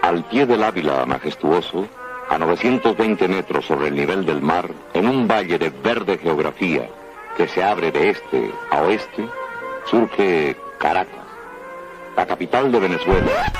Al pie del Ávila majestuoso, a 920 metros sobre el nivel del mar, en un valle de verde geografía que se abre de este a oeste, surge Caracas, la capital de Venezuela.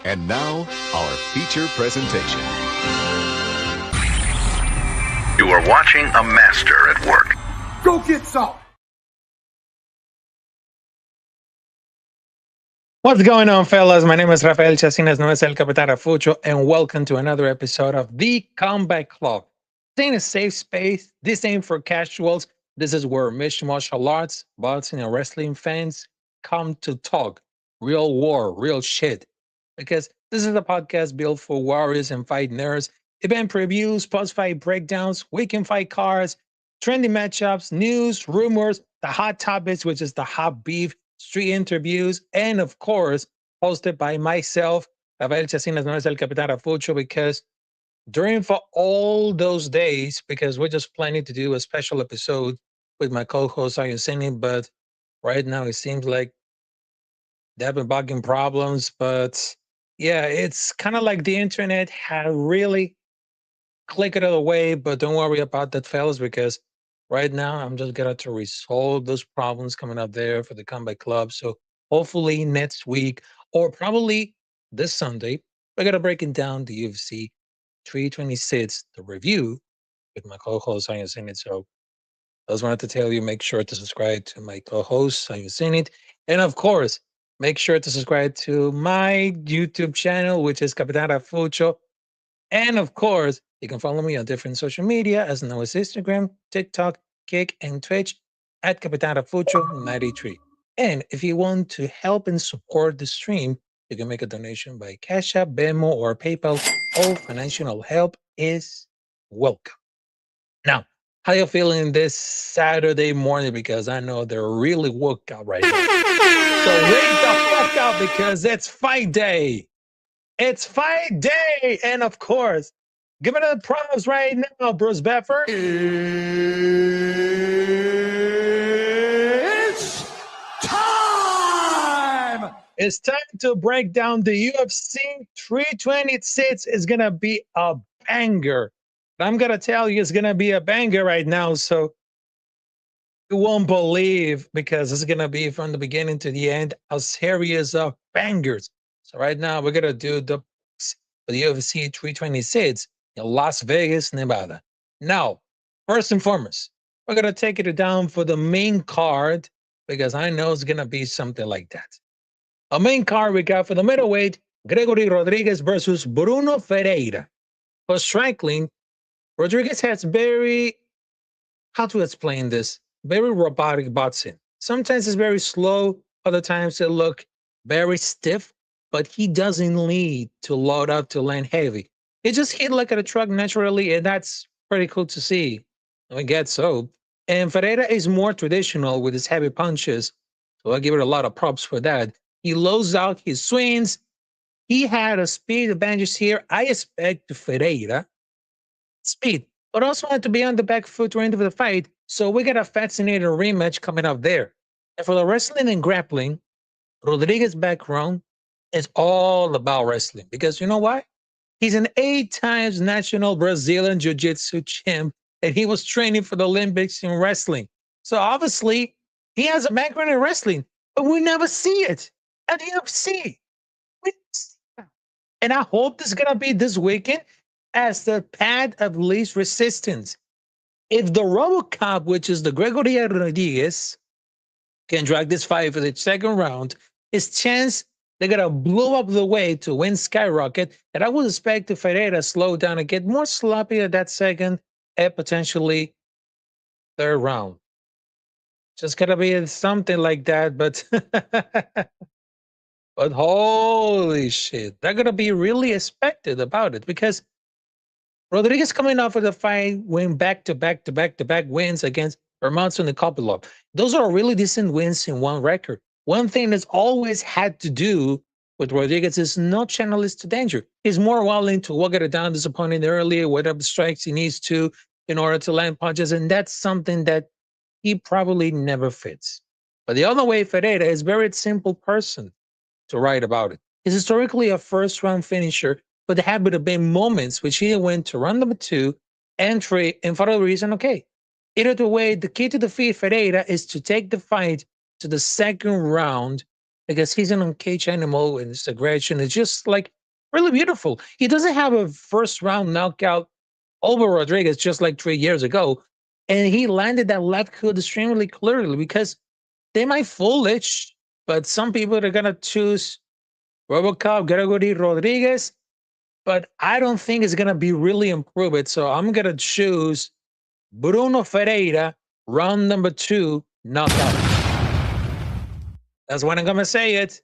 And now, our feature presentation. You are watching a master at work. Go get some! What's going on, fellas? My name is Rafael Chacinas, no es el Capitán Rafucho, and welcome to another episode of The Combat Club. This ain't a safe space. This ain't for casuals. This is where mixed martial arts, boxing, and wrestling fans come to talk real war, real shit. Because this is a podcast built for warriors and fight nerds, event previews, post-fight breakdowns, weekend fight cards, trending matchups, news, rumors, the hot topics, which is the hot beef, street interviews, and of course, hosted by myself, Rafael Chacinas, no es el Capitán Rafucho, because during for all those days, because we're just planning to do a special episode with my co-host, Ayusini, but right now it seems like they've been bugging problems, but yeah, it's kind of like the internet had really clicked it away, but don't worry about that, fellas, because right now I'm just gonna to resolve those problems coming up there for the Combat Club. So hopefully next week, or probably this Sunday, we're gonna breaking down the UFC 326, the review with my co-host, I seen it. So I just wanted to tell you, make sure to subscribe to my co-host, I seen it. And of course, make sure to subscribe to my YouTube channel, which is Capitán Rafucho. And of course, you can follow me on different social media as known as Instagram, TikTok, Kick, and Twitch at Capitán Rafucho 93. And if you want to help and support the stream, you can make a donation by Cash App, Venmo, or PayPal. All financial help is welcome. Now, how you feeling this Saturday morning? Because I know they're really woke up right now. So wake the fuck up because it's fight day. It's fight day. And of course, give it the props right now, Bruce Beffer. It's time! It's time to break down the UFC 326. It's going to be a banger. I'm going to tell you it's going to be a banger right now. So you won't believe because it's going to be from the beginning to the end a series of bangers. So right now we're going to do the for the UFC 326 in Las Vegas, Nevada. Now, first and foremost, we're going to take it down for the main card because I know it's going to be something like that. A main card we got for the middleweight, Gregory Rodriguez versus Bruno Ferreira. For striking, Rodriguez has very, how to explain this, very robotic boxing. Sometimes it's very slow, other times it look very stiff, but he doesn't need to load up to land heavy. He just hit like a truck naturally, and that's pretty cool to see. I guess so. And Ferreira is more traditional with his heavy punches, so I give it a lot of props for that. He loads out his swings. He had a speed advantage here. I expect Ferreira speed, but also had to be on the back foot to enter the fight. So we got a fascinating rematch coming up there. And for the wrestling and grappling, Rodriguez's background is all about wrestling because you know why? He's an 8 times national Brazilian Jiu-Jitsu champ, and he was training for the Olympics in wrestling. So obviously, he has a background in wrestling, but we never see it at the UFC. We never see that. And I hope this is going to be this weekend as the path of least resistance. If the RoboCop, which is the Gregory Rodriguez, can drag this fight for the second round, his chance they're gonna blow up the way to win skyrocket. And I would expect the Ferreira slow down and get more sloppy at that second and potentially third round. Just gotta be something like that, but but holy shit, they're gonna be really expected about it because Rodriguez coming off of the fight, win back to back to back to back wins against Hermanson and Kopylov. Those are really decent wins in one record. One thing that's always had to do with Rodriguez is not channel this to danger. He's more willing to walk it down his opponent earlier, whatever strikes he needs to in order to land punches, and that's something that he probably never fits. But the other way, Ferreira is a very simple person to write about it. He's historically a first-round finisher, but there have been moments which he went to round number 2 and 3, and for the reason, okay. Either way, the key to defeat Ferreira is to take the fight to the second round because he's an uncaged animal and his aggression is just like really beautiful. He doesn't have a first round knockout over Rodriguez just like 3 years ago. And he landed that left hook extremely clearly because they might foolish, but some people are going to choose RoboCop, Gregory Rodriguez, but I don't think it's going to be really improved. So I'm going to choose Bruno Ferreira, round number 2, knockout. That's when I'm going to say it.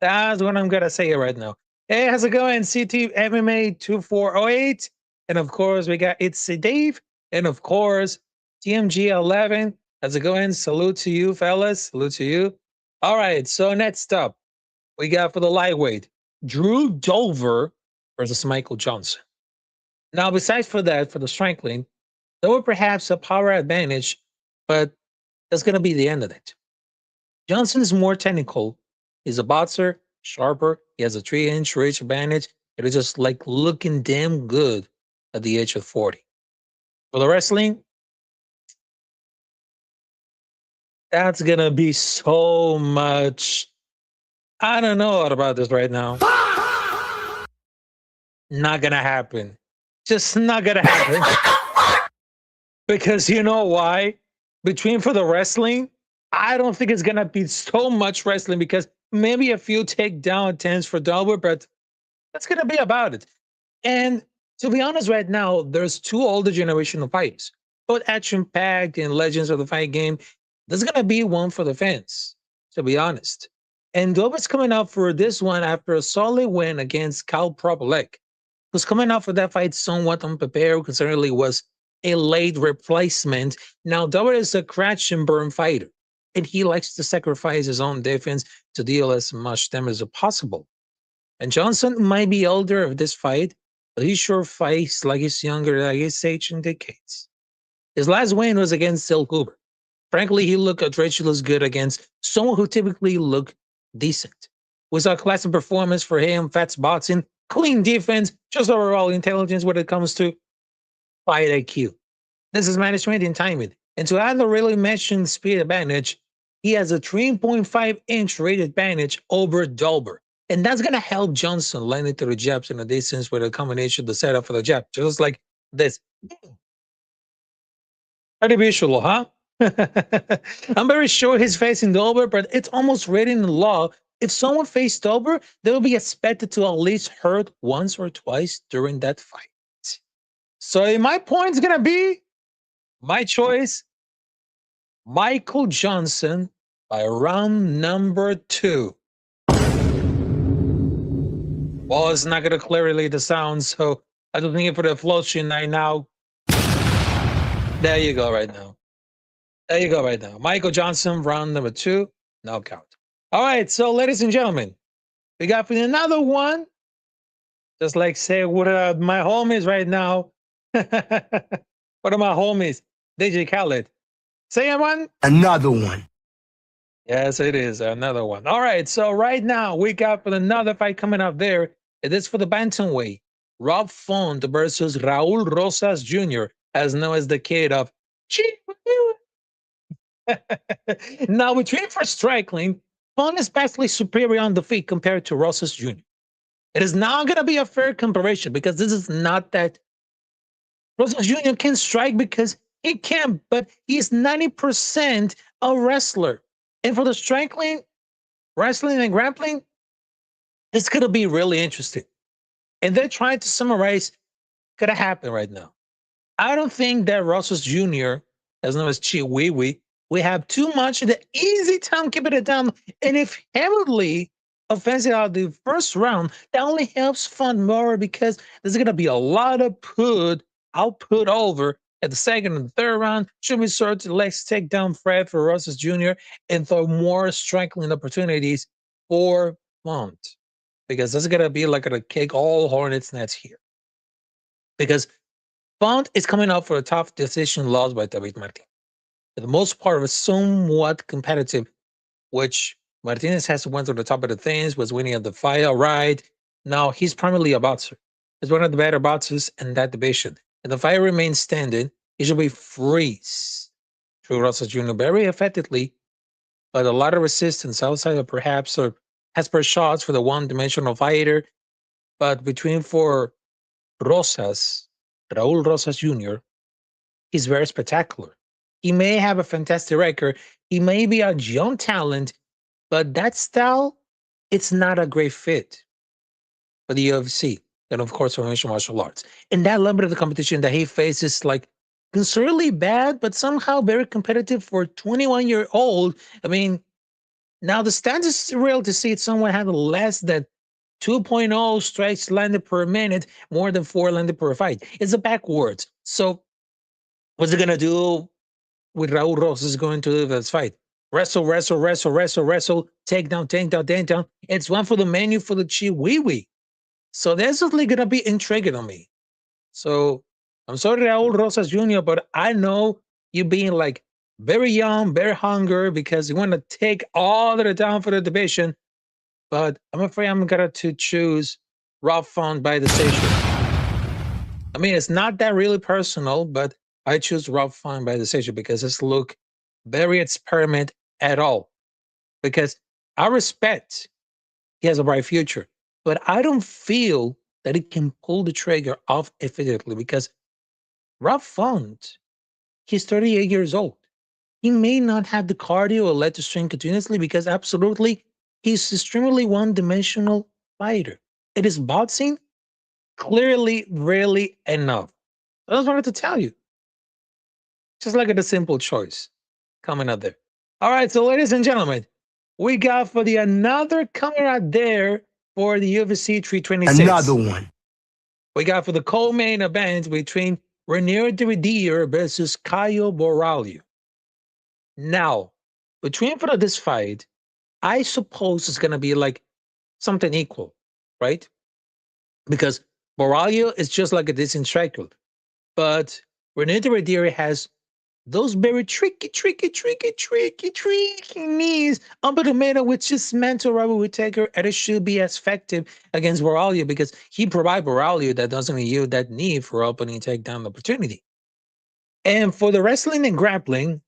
That's when I'm going to say it right now. Hey, how's it going? CT MMA 2408. And of course, we got It's Dave. And of course, TMG 11. How's it going? Salute to you, fellas. Salute to you. All right. So next up, we got for the lightweight, Drew Dover versus Michael Johnson. Now, besides for that, for the striking, there were perhaps a power advantage, but that's going to be the end of it. Johnson is more technical. He's a boxer, sharper. He has a 3-inch reach advantage. It is just like looking damn good at the age of 40. For the wrestling, that's going to be so much. I don't know what about this right now. Not going to happen. Just not going to happen. Because you know why? Between for the wrestling, I don't think it's going to be so much wrestling because maybe a few takedown attempts for Dover, but that's going to be about it. And to be honest, right now, there's 2 older generation of fighters, both action-packed and legends of the fight game. There's going to be one for the fans. to be honest. And Dober's coming out for this one after a solid win against Kyle Propolek, who's coming out for that fight somewhat unprepared, considering it was a late replacement. Now, Dober is a crash and burn fighter, and he likes to sacrifice his own defense to deal as much damage as possible. And Johnson might be older of this fight, but he sure fights like he's younger than his age in decades. His last win was against Phil Cooper. Frankly, he looked outrageously good against someone who typically looked decent. We saw a classic performance for him, fast boxing, clean defense, just overall intelligence when it comes to fight IQ. This is management and timing. And to add the really mentioned speed advantage, he has a 3.5-inch rate advantage over Dolber. And that's going to help Johnson land into the jabs in the distance with a combination of the setup for the jab, just like this. Pretty visual, huh? I'm very sure he's facing Dolber, but it's almost written in the law. If someone faced Dolber, they will be expected to at least hurt once or twice during that fight. So my point's going to be my choice, Michael Johnson by round number 2. Well, it's not going to clearly the sound, so I don't think it for the flow sheet right now. There you go right now. There you go right now. Michael Johnson, round number 2, knockout. All right, so ladies and gentlemen, we got for another one. Just like say what are my homies right now. What are my homies? DJ Khaled. Say one. Another one. Yes, it is another one. All right, so right now we got for another fight coming up there. It is for the bantamweight. Rob Font versus Raul Rosas Jr., as known as the kid of Now, between for striking, Font is vastly superior on the feet compared to Rosas Jr. It is not going to be a fair comparison because this is not that. Rosas Jr. can strike because he can, but he's 90% a wrestler. And for the striking, wrestling, and grappling, it's going to be really interesting. And they're trying to summarize what's going to happen right now. I don't think that Rosas Jr., as known as Chiwiwi, we have too much of the easy time keeping it down. And if heavily offensive out the first round, that only helps Font more because there's going to be a lot of output over at the second and third round. Should be sort to let's take down Fred for Rosas Jr. and throw more striking opportunities for Font. Because this is going to be like a kick all hornets nets here. Because Font is coming up for a tough decision loss by David Martin. For the most part, it was somewhat competitive, which Martinez has went to the top of the things, was winning at the fight. All right. Now he's primarily a boxer. He's one of the better boxers in that division. And the fight remains standing. He should be freeze through Rosas Jr. very effectively, but a lot of resistance outside of perhaps or as per shots for the one-dimensional fighter. But between for Rosas, Raul Rosas Jr., he's very spectacular. He may have a fantastic record. He may be a young talent, but that style, it's not a great fit for the UFC. And of course, for mixed martial arts. And that level of the competition that he faces, like, considerably bad, but somehow very competitive for a 21-year-old. I mean, now the stats is real to see someone have less than 2.0 strikes landed per minute, more than 4 landed per fight. It's a backwards. So what's it going to do with Raul Rosas is going to do this fight? Wrestle, take down. It's one for the menu for the Chiwiwi. So that's definitely going to be intriguing on me. So I'm sorry, Raul Rosas Jr., but I know you being like very young, very hungry because you want to take all of it down for the division. But I'm afraid I'm going to choose Rob Font by decision. I mean, it's not that really personal, but I choose Rob Font by decision because it's look very experiment at all. Because I respect he has a bright future, but I don't feel that he can pull the trigger off effectively because Rob Font, he's 38 years old. He may not have the cardio or let the strength continuously because absolutely he's extremely one-dimensional fighter. It is boxing clearly really enough. I just wanted to tell you. Just like a simple choice coming up there. All right, so ladies and gentlemen, we got for the another coming out there for the UFC 326. Another one. We got for the co-main event between Renier Dividier versus Caio Borralho. Now, between for this fight, I suppose it's gonna be like something equal, right? Because Borralho is just like a decent striker, but Renier Dividier has those very tricky knees under the middle, which is mental rubber with Taker, and it should be as effective against Borralho because he provides Borralho that doesn't yield that knee for opening takedown opportunity. And for the wrestling and grappling,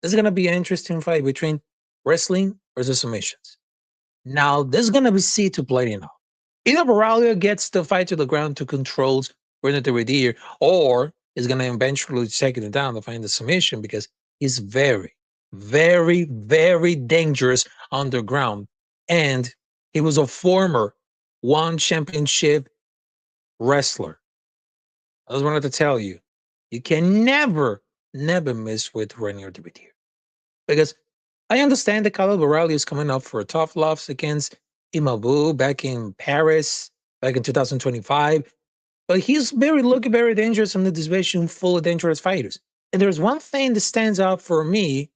this is going to be an interesting fight between wrestling versus submissions. Now, this is going to be C to play now. Either Borralho gets the fight to the ground to controls Renato Dividier, or is going to eventually take it down to find the submission because he's very, very, very dangerous underground. And he was a former one championship wrestler. I just wanted to tell you, you can never miss with Renier Dividier. Because I understand that Caio Borralho is coming up for a tough loss against Imabu back in Paris, back in 2025. But he's looking very dangerous in the division full of dangerous fighters. And there's one thing that stands out for me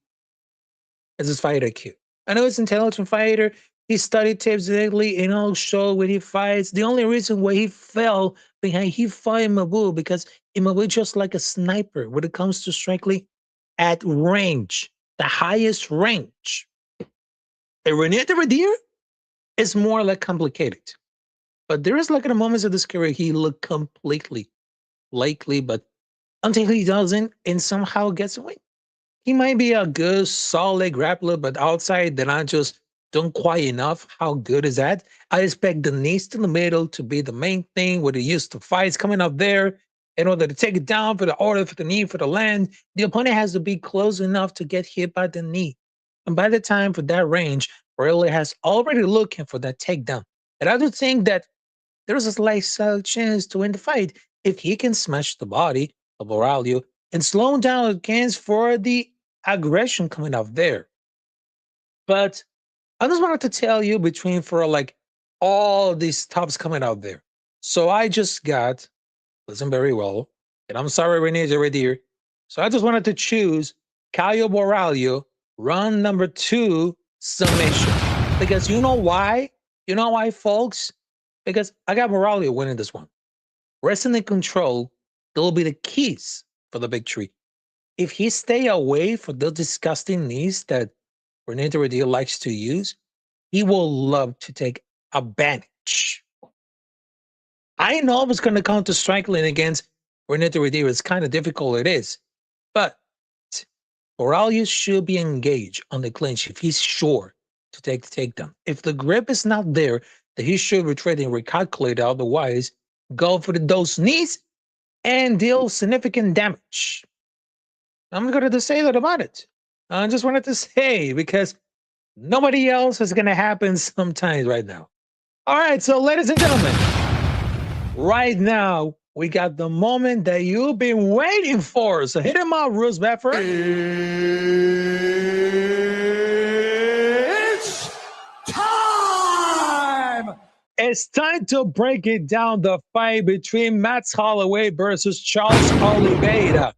as his fight IQ. I know he's an intelligent fighter. He studied tapes daily and all show when he fights. The only reason why he fell behind, he fought Imabu because Imabu just like a sniper when it comes to striking at range, the highest range. And Renier Dividier is more like complicated. But there is like in the moments of this career, he looked completely likely, but until he doesn't and somehow gets away. He might be a good, solid grappler, but outside, they're not just done quite enough. How good is that? I expect the knees to the middle to be the main thing where they used to fights coming up there in order to take it down for the order, for the knee, for the land. The opponent has to be close enough to get hit by the knee. And by the time for that range, Borralho has already looking for that takedown. And I do think that there's a slight chance to win the fight if he can smash the body of Borralho and slow him down against for the aggression coming up there. But I just wanted to tell you between for like all these tops coming out there. So I just got, listen very well, and I'm sorry Renee's already here. So I just wanted to choose Caio Borralho, round number 2, submission. Because you know why? You know why, folks? Because I got Borralho winning this one. Wrestling and control, they'll be the keys for the victory. If he stay away from the disgusting knees that Renier Dividier likes to use, he will love to take advantage. I know it's going to come to striking against Renier Dividier. It's kind of difficult, it is. But Borralho should be engaged on the clinch if he's sure to take the takedown. If the grip is not there, then he should retreat and recalculate. Otherwise, go for those knees and deal significant damage. I'm going to say that about it. I just wanted to say because nobody else is going to happen sometimes right now. All right, so ladies and gentlemen, right now we got the moment that you've been waiting for. So hit him up, Bruce Bedford. It's time! It's time to break it down, the fight between Max Holloway versus Charles Oliveira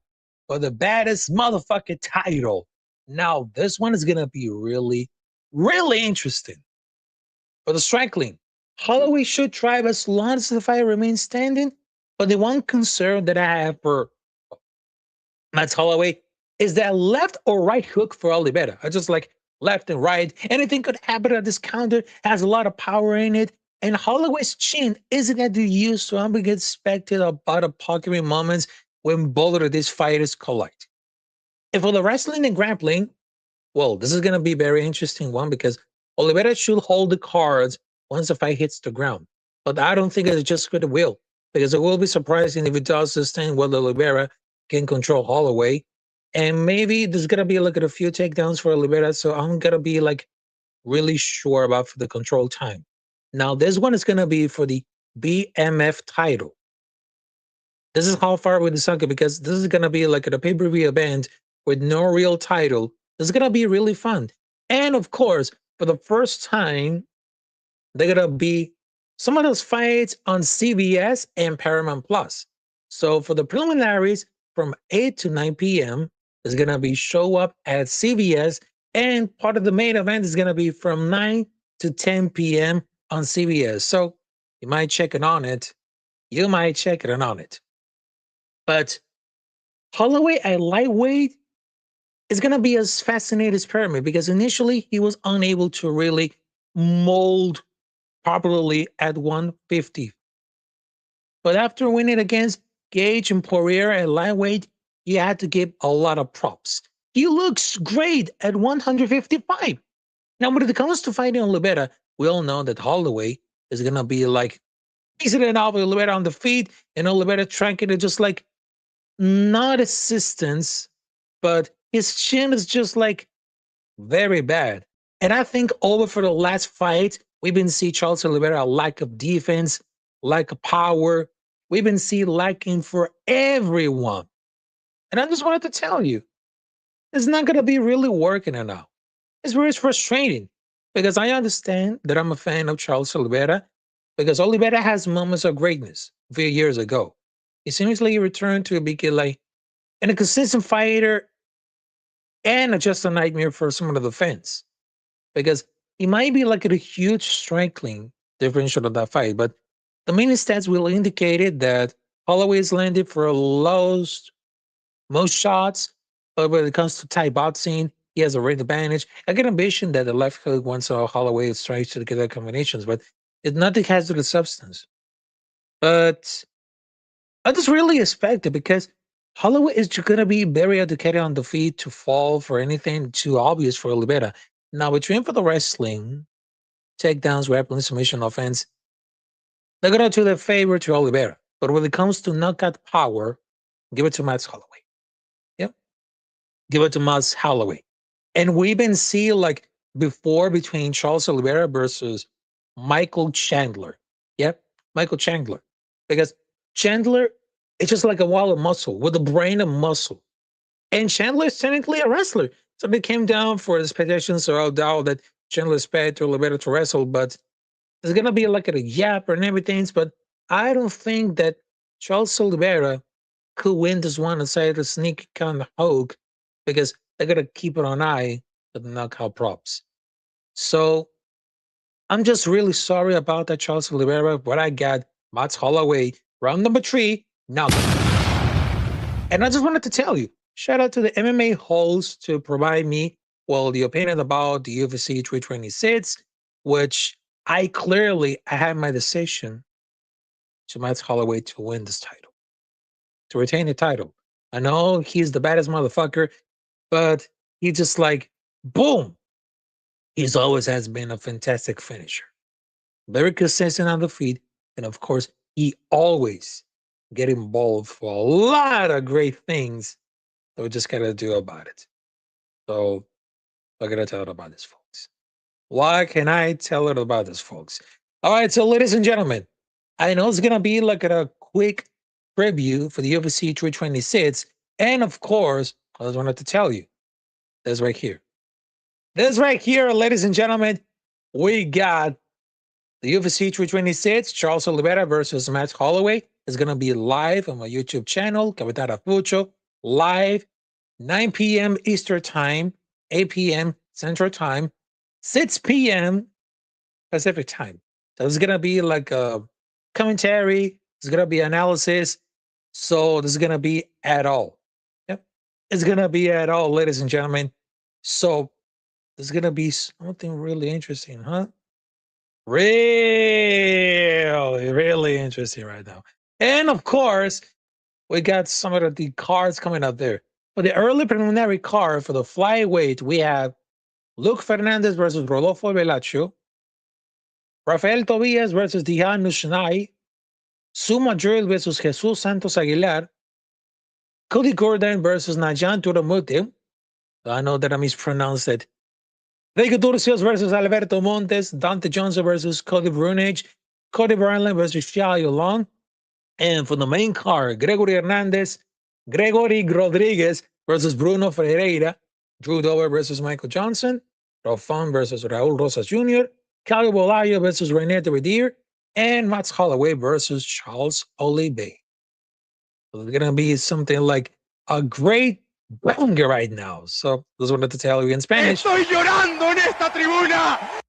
for the baddest motherfucking title. Now, this one is going to be really, really interesting. For the striking, Holloway should try as long as the fight remains standing, but the one concern that I have for Max Holloway is that left or right hook for Oliveira. I just like left and right. Anything could happen at this counter, has a lot of power in it. And Holloway's chin isn't that used, so I'm going to get expected about a pocket moments when both of these fighters collide. And for the wrestling and grappling, well, this is going to be a very interesting one because Oliveira should hold the cards once the fight hits the ground. But I don't think it's just with the will, because it will be surprising if it does sustain what Oliveira can control Holloway. And maybe there's going to be like a few takedowns for Oliveira, so I'm going to be like really sure about for the control time. Now, this one is going to be for the BMF title. This is how far we decided because this is going to be like a pay-per-view event with no real title. This is going to be really fun. And of course, for the first time, they're going to be some of those fights on CBS and Paramount Plus. So for the preliminaries from 8 to 9 p.m., is going to be show up at CBS, and part of the main event is going to be from 9 to 10 p.m. on CBS. So you might check it on it. You might check it on it. But Holloway at lightweight is going to be as fascinating as Pyramid, because initially he was unable to really mold properly at 150. But after winning against Gage and Poirier at lightweight, you had to give a lot of props. He looks great at 155. Now, when it comes to fighting Oliveira, we all know that Holloway is going to be like easing it off with Oliveira on the feet, and Oliveira trying to just like not assistance, but his chin is just like very bad. And I think over for the last fight, we've been seeing Charles Oliveira a lack of defense, lack of power. We've been seeing lacking for everyone. And I just wanted to tell you, it's not going to be really working now. It's very frustrating, because I understand that I'm a fan of Charles Oliveira, because Oliveira has moments of greatness a few years ago. He seemingly returned to be like and a consistent fighter, and just a nightmare for some of the fans, because he might be like a huge strengthening differential of that fight. But the main stats will indicate that Holloway is landed for most shots, but when it comes to Thai boxing, he has a rate advantage. I can envision that the left hook, once Holloway tries to get the combinations, but nothing has to the substance. But I just really expect it, because Holloway is going to be very educated on the feet to fall for anything too obvious for Oliveira. Now, we train for the wrestling, takedowns, grappling, submission, offense. They're going to do their favor to Oliveira. But when it comes to knockout power, give it to Max Holloway. Yep. Give it to Max Holloway. And we've been seeing like before between Charles Oliveira versus Michael Chandler. Yep. Michael Chandler. Because Chandler is just like a wall of muscle with a brain of muscle. And Chandler is technically a wrestler. So it came down for his expectations, so I'll doubt that Chandler expected Oliveira to wrestle, but there's gonna be like a yap and everything. But I don't think that Charles Oliveira could win this one and say the sneak kind of hook, because they're gonna keep it on eye for the knockout props. So I'm just really sorry about that, Charles Oliveira, but I got Max Holloway, round number 3, knockout. And I just wanted to tell you, shout out to the MMA host to provide me, well, the opinion about the UFC 326, which I had my decision to Max Holloway to win this title, to retain the title. I know he's the baddest motherfucker, but he just like, boom. He's always has been a fantastic finisher. Very consistent on the feet. And of course, he always get involved for a lot of great things that we just gotta do about it. So I gotta tell it about this, folks. Why can I tell it about this, folks? All right, so ladies and gentlemen, I know it's gonna be like a quick preview for the UFC 326, and of course, I just wanted to tell you, this right here. This right here, ladies and gentlemen, we got the UFC 326, Charles Oliveira versus Max Holloway, is going to be live on my YouTube channel, Capitán Rafucho, live 9 p.m. Eastern Time, 8 p.m. Central Time, 6 p.m. Pacific Time. So it's going to be like a commentary, it's going to be analysis. So this is going to be at all. Yep. It's going to be at all, ladies and gentlemen. So there's going to be something really interesting, huh? Really interesting right now. And of course, we got some of the cards coming up there. For the early preliminary card for the flyweight, we have Luke Fernandez versus Rodolfo Velacho, Rafael Tobias versus Dihan Nushnai, Suma Drill versus Jesus Santos Aguilar, Cody Gordon versus Najan Turamute. I know that I mispronounced it. Rico Turcios versus Alberto Montes, Dante Johnson versus Cody Brunage, Cody Bryland versus Xiao Long, and for the main card, Gregory Rodriguez versus Bruno Ferreira, Drew Dober versus Michael Johnson, Rofon versus Raul Rosas Jr., Calio Bolayo versus René Redir, and Max Holloway versus Charles Oliveira. So it's gonna be something like a great banger right now. So just wanted to tell you in Spanish. Estoy llorando en esta tribuna.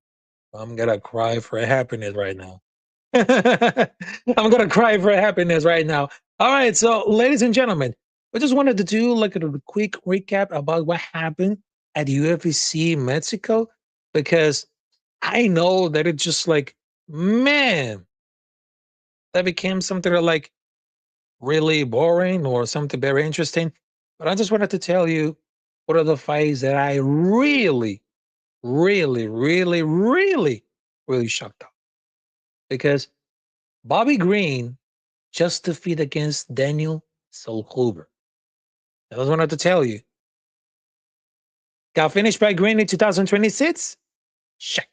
I'm gonna cry for happiness right now. I'm gonna cry for happiness right now. All right, so ladies and gentlemen, we just wanted to do like a quick recap about what happened at UFC Mexico because I know that it's just like, man, that became something like really boring or something very interesting. But I just wanted to tell you what are the fights that I really, really, really, really, really shocked up because Bobby Green just defeat against Daniel Silver. I just wanted to tell you. Got finished by Green in 2026? Check.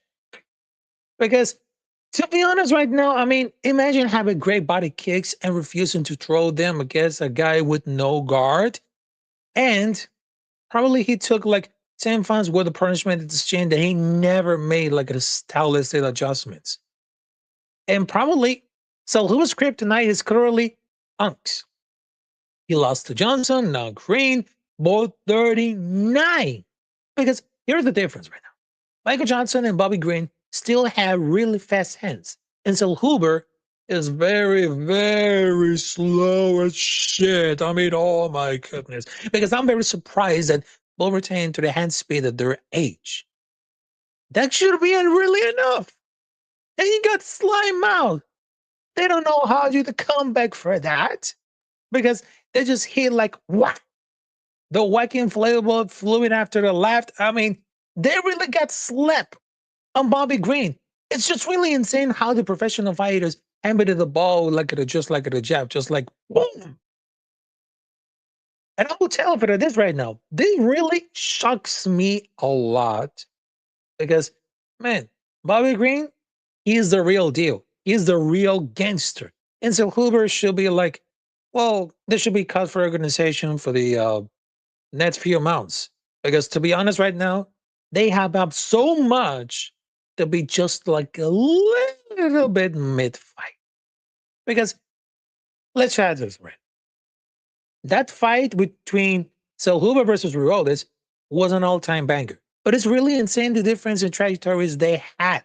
Because to be honest, right now, I mean, imagine having great body kicks and refusing to throw them against a guy with no guard. And probably he took like 10 fights worth of punishment at this chin that he never made like a stylistic adjustments. And probably, so who was kryptonite is clearly Unks. He lost to Johnson, now Green, both 39. Because here's the difference right now. Michael Johnson and Bobby Green still have really fast hands. And so Huber is very, very slow as shit. I mean, oh my goodness. Because I'm very surprised that both retain to the hand speed at their age. That should be really enough. And you got slime mouth. They don't know how to do the comeback for that. Because they just hit like what? The wacky inflatable fluid after the left. I mean, they really got slept on Bobby Green. It's just really insane how the professional fighters hammered the ball like it just like a jab, just like boom. And I will tell you this right now. This really shocks me a lot because, man, Bobby Green, he's the real deal. He's the real gangster. And so Huber should be like, well, this should be cut for organization for the next few months. Because to be honest, right now, they have up so much to be just like a little bit mid fight. Because let's try this right. That fight between Huber versus Ruodes was an all-time banger. But it's really insane the difference in trajectories they had.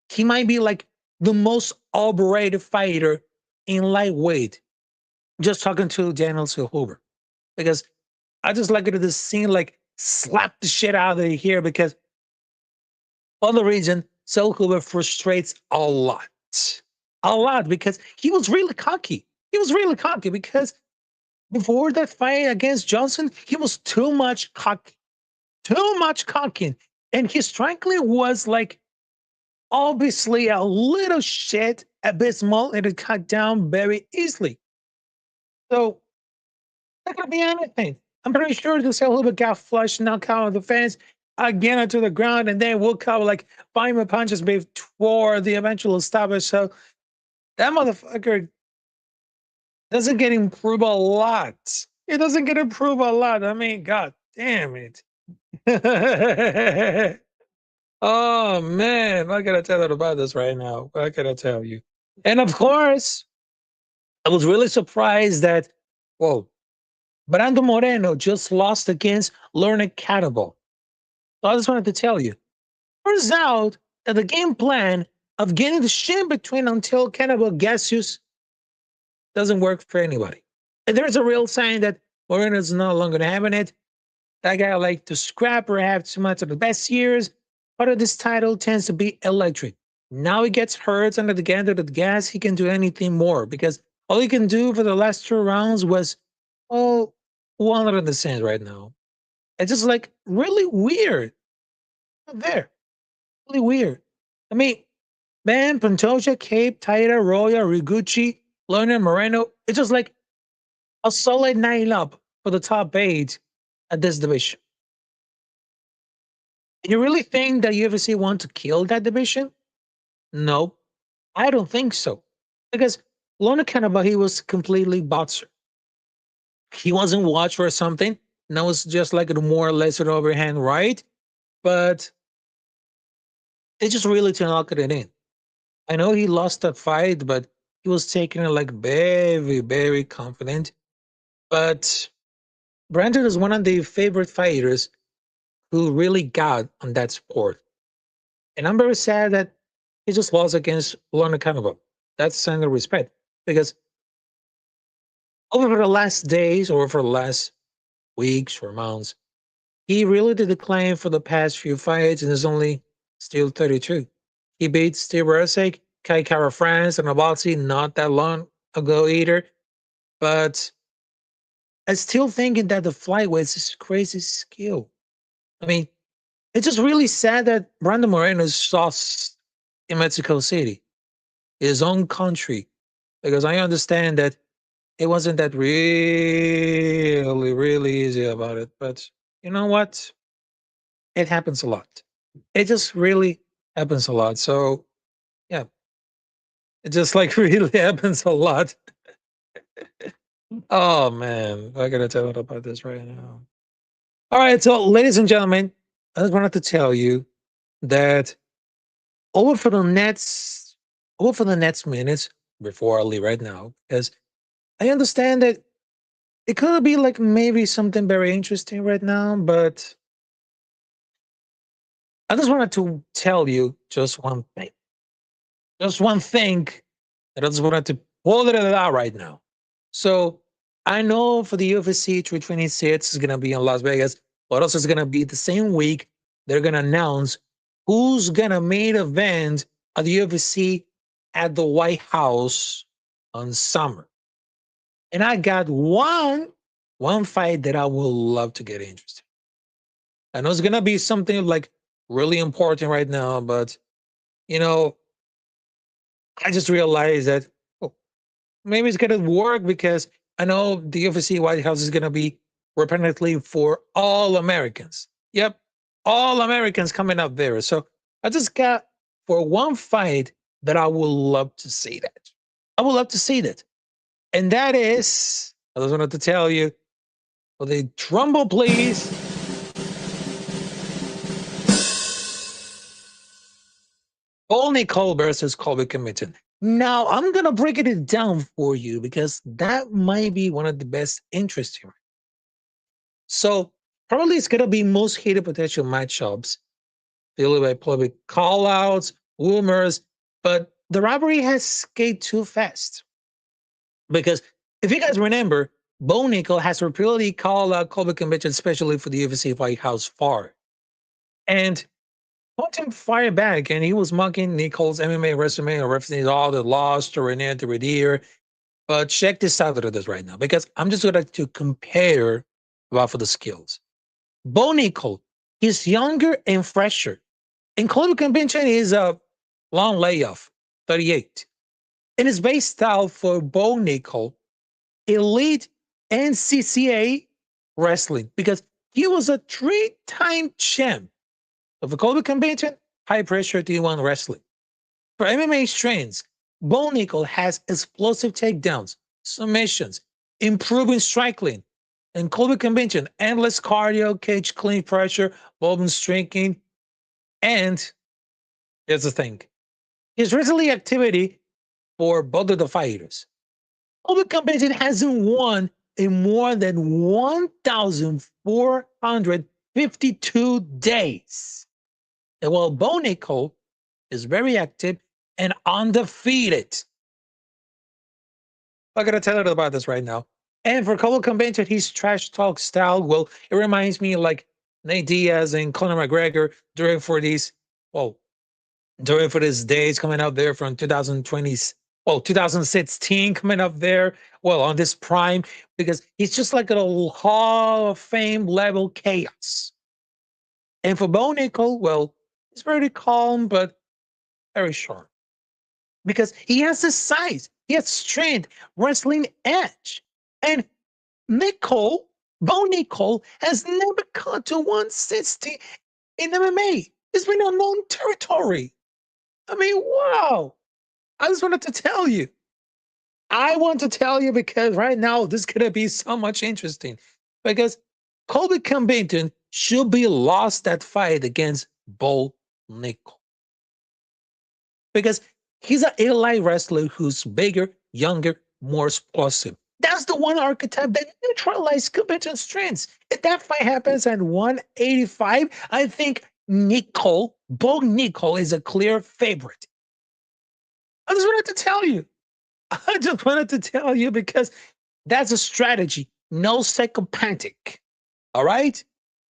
He might be like the most overrated fighter in lightweight. Just talking to Daniel Huber. Because I just like it at this scene, like slap the shit out of here because for the reason Huber frustrates a lot. A lot because he was really cocky. He was really cocky because before that fight against Johnson, he was too much cocky. Too much cocky. And his frankly was like obviously a little shit abysmal and it cut down very easily. So that could be anything. I'm pretty sure the Huber got flushed, knocked out of the fence, again onto the ground, and then will cover like 5 more punches before the eventual stoppage. So that motherfucker doesn't get improved a lot. It doesn't get improved a lot. I mean, god damn it. Oh man, I gotta tell you about this right now. I gotta tell you. And of course, I was really surprised that, whoa, Brando Moreno just lost against Leonard Cannibal. So I just wanted to tell you. Turns out that the game plan of getting the shin between until Cannibal Gaseous doesn't work for anybody. And there's a real sign that Moreno's no longer having it. That guy like to scrap or have too much of the best years. Part of this title tends to be electric. Now he gets hurt under the end of the gas. He can do anything more because all he can do for the last 2 rounds was, oh, 100 in the sands right now. It's just like really weird. There. Really weird. I mean, man, Pantoja, Cape, Taira, Roya, Riguchi, Leonard Moreno, it's just like a solid 9 up for the top 8 at this division. You really think that UFC want to kill that division? No, I don't think so. Because Leonard Cannibal, he was completely boxer. He wasn't watched for something. That was just like a more or less an overhand right. But They just really to knock it in. I know he lost that fight, but he was taking it like very, very confident. But Brandon is one of the favorite fighters who really got on that sport. And I'm very sad that he just lost against Lorna Cannibal. That's sign of respect. Because over the last days or for the last weeks or months, he really did decline for the past few fights and is only still 32. He beat Steve Rosek, Kai Kara France, and Abalsi not that long ago either. But I still thinking that the flyweights is crazy skill. I mean, it's just really sad that Brandon Moreno lost in Mexico City, his own country, because I understand that it wasn't that really, really easy about it. But you know what? It happens a lot. It just really happens a lot. So yeah, it just like really happens a lot. Oh man, I gotta tell you about this right now. All right, so ladies and gentlemen, I just wanted to tell you that over for the next minutes before I leave right now, because I understand that it could be like maybe something very interesting right now, but I just wanted to tell you just one thing. Just one thing that I just wanted to hold it out right now. So I know for the UFC 326 is gonna be in Las Vegas, but also it's gonna be the same week they're gonna announce who's gonna main event at the UFC at the White House on summer. And I got one fight that I would love to get interested. I know it's gonna be something like really important right now, but you know, I just realized that oh, maybe it's gonna work because I know the UFC White House is gonna be representative for all Americans. Yep, all Americans coming up there. So I just got for one fight that I would love to see that. I would love to see that. And that is, I just wanted to tell you, for the Trumbull, please. Paul Nicole versus Colby Covington. Now I'm gonna break it down for you because that might be one of the best interesting. So probably it's gonna be most hated potential matchups, filled by public callouts, rumors, but the rivalry has skated too fast. Because if you guys remember, Bo Nickel has repeatedly called out Colby Covington, especially for the UFC White House far. And Quentin fired back and he was mocking Nichols' MMA resume and referencing all the loss to Renier to Redier. But check this out of this right now, because I'm just going to compare about for the skills. Bo Nickel is younger and fresher. And Colby Covington is a long layoff, 38. In his base style for Bo Nickel, elite NCCA wrestling, because he was a three-time champ of the Colby Covington high pressure D1 wrestling. For MMA strengths, Bo Nickel has explosive takedowns, submissions, improving striking, and Colby Covington endless cardio, cage clean pressure, movement striking, and here's the thing: his wrestling activity for both of the fighters. Colby Covington hasn't won in more than 1,452 days. And while Bo Nickel is very active and undefeated. I'm gonna tell you about this right now. And for Colby Covington, his trash talk style, well, it reminds me like Nate Diaz and Conor McGregor during for these, well, during for these days coming out there from 2020, well, 2016 coming up there, well, on this prime, because he's just like a Hall of Fame level chaos. And for Bo Nickel, well, he's very calm, but very sharp because he has the size, he has strength, wrestling edge. And Nicole, Bo Nicole, has never cut to 160 in MMA. It's been unknown territory. I mean, wow. I just wanted to tell you. I want to tell you because right now this is going to be so much interesting. Because Colby Covington should be lost that fight against Bo Nickel. because he's an elite wrestler who's bigger, younger, more explosive. That's the one archetype that neutralizes Covington's strengths. If that fight happens at 185, I think Bo Nicol is a clear favorite. I just wanted to tell you. I just wanted to tell you because that's a strategy. No psychopathic. All right?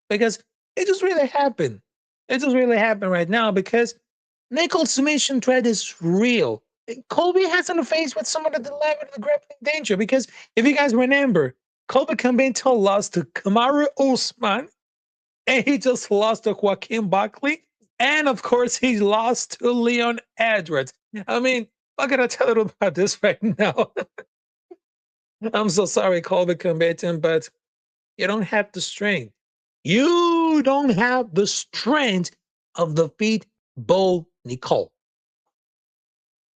Because it just really happened. It just really happened right now because Nichols' submission threat is real. Colby has in the face with some of the level of the grappling danger because if you guys remember, Colby Covington lost to Kamaru Usman and he just lost to Joaquin Buckley. And of course, he lost to Leon Edwards. I mean, I'm going to tell you about this right now. I'm so sorry, Colby Covington, but you don't have the strength. You don't have the strength of defeat Bo Nicol.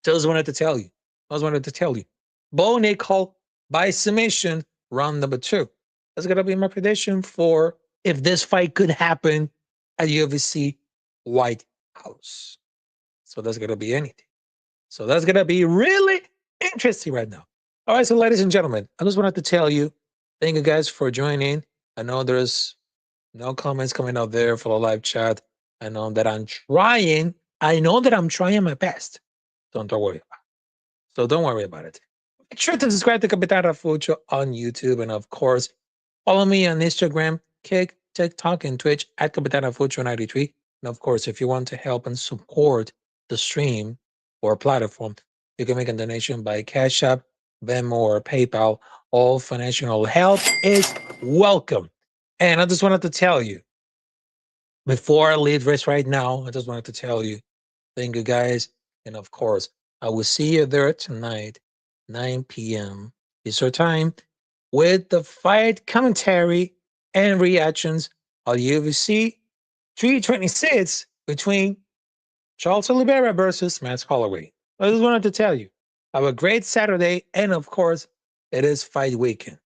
Just wanted to tell you. Bo Nicol by submission, round number 2. That's going to be my prediction for if this fight could happen at UFC White House. So that's going to be anything. So that's going to be really interesting right now. All right, so ladies and gentlemen, I just wanted to tell you, thank you guys for joining. I know there's no comments coming out there for the live chat. I know that I'm trying. My best. Don't worry about it. So don't worry about it. Make sure to subscribe to Capitán Rafucho on YouTube. And of course, follow me on Instagram, Kick, TikTok, and Twitch at Capitán Rafucho 93. And of course, if you want to help and support the stream or platform, you can make a donation by Cash App, Venmo, or PayPal. All financial help is welcome. And I just wanted to tell you, before I leave this right now, I just wanted to tell you, thank you guys. And of course, I will see you there tonight, 9 p.m. Eastern Time, with the fight commentary and reactions of UFC 326 between Charles Oliveira versus Max Holloway. I just wanted to tell you, have a great Saturday. And of course, it is fight weekend.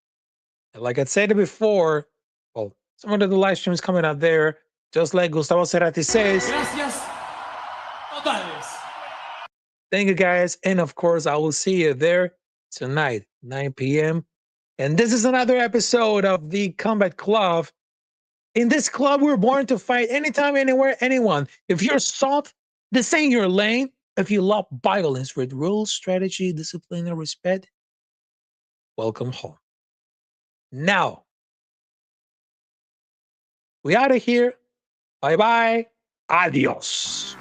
And like I said before, well, some of the live streams coming out there, just like Gustavo Cerati says. Gracias totales. Thank you guys. And of course, I will see you there tonight, 9 p.m. And this is another episode of the Combat Club. In this club, we're born to fight anytime, anywhere, anyone. If you're soft, this ain't your lane. If you love violence with rules, strategy, discipline, and respect, welcome home. Now, we out of here. Bye-bye. Adios.